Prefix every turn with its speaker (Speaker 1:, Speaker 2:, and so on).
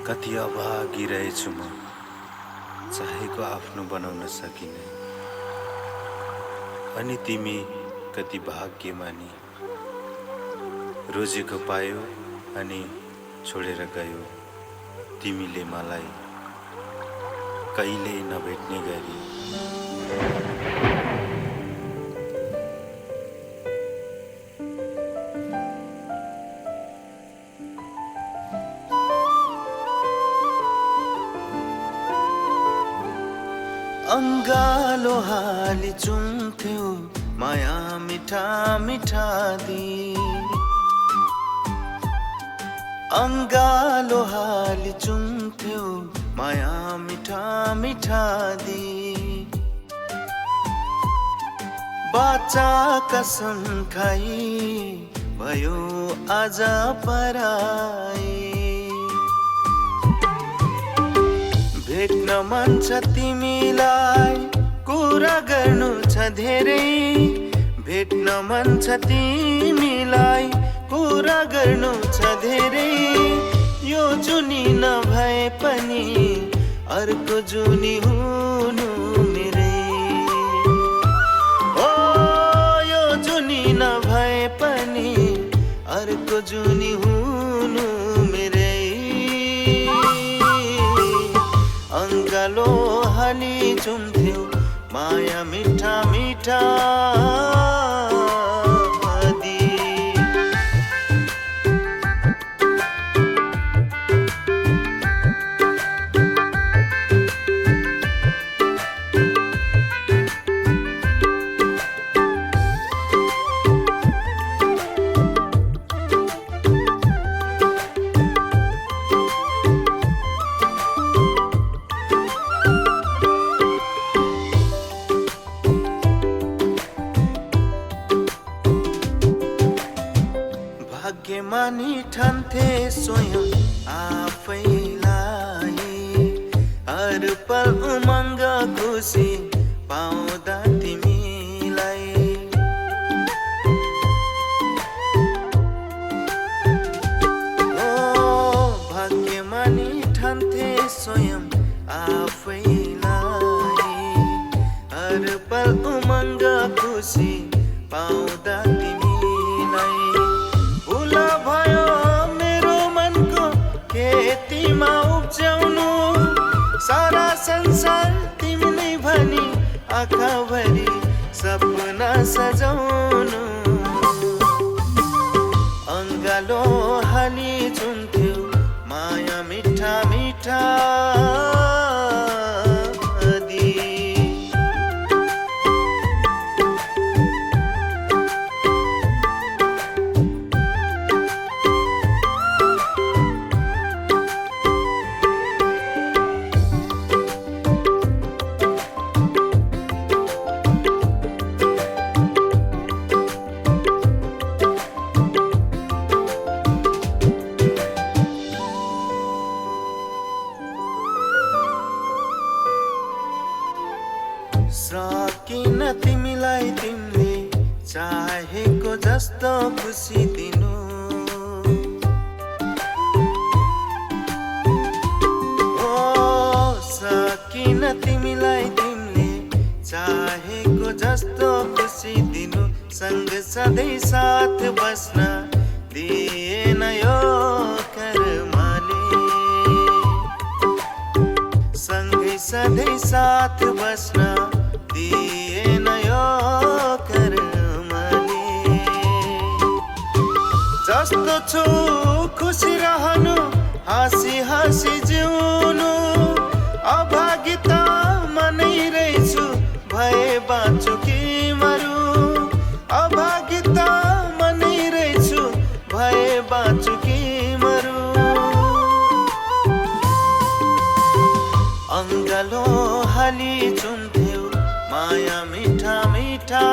Speaker 1: कति अभागी रहेछु म, चाहेको आफ्नो बनाउन सकिने। अनि तिमी कति भाग्यमानी, रोजेको पायो अनि छोडेर गयो तिमीले मलाई कहिल्यै नभेट्ने गरी। अंगालो हाली चुम्थ्यो माया मिठा मिठा दी, अंगालो हाली चुम्थ्यो माया मिठा मिठा दी। बाचा कसम खाई भयो आज पराई, भेट्न मन छ तिमीलाई कुरा गर्नु छ धेरै, भेट्न मन छ तिमीलाई कुरा गर्नु छ धेरै। यो जुनी नभए पनि अर्को जुनी हुनु मेरै, ओ यो जुनी नभए पनि अर्को जुनी हुनु मेरै। अंगालो हाली चुम्थ्यो माया मिठा मिठा दी। भाग्यमानी ठान्थे स्वयं आफैलाई, हर पल उमङ्ग खुसी पाउँदा तिमीलाई। ओ भाग्यमानी ठान्थे स्वयं आफैलाई, हर पल उमङ्ग खुसी पाउँदा तिमीलाई। भयो मेरो मनको खेतीमा उब्जाउनु, सारा संसार तिमीले भनी आँखाभरि सपना सजाउनु। अंगालो हाली चुम्थ्यो माया मिठा मिठा दी। सकिन तिमीलाई तिमीले चाहेको जस्तो खुसी दिनु, ओ सकिन तिमीलाई तिमीले चाहेको जस्तो खुसी दिनु। सँग सधैँ साथ बस्न दिएन यो कर्मले, सँगै सधैँ साथ बस्न दिएन यो कर्मले। जस्तो छु खुसी रहनु, हाँसी हाँसी जिउनु, अभागिता मनै रहेछु भए बाँचु कि मरु, अभागिता मनै रहेछु भए बाँचु कि मरु। अंगालो हाली चुम्थ्यो माया मिठा मिठा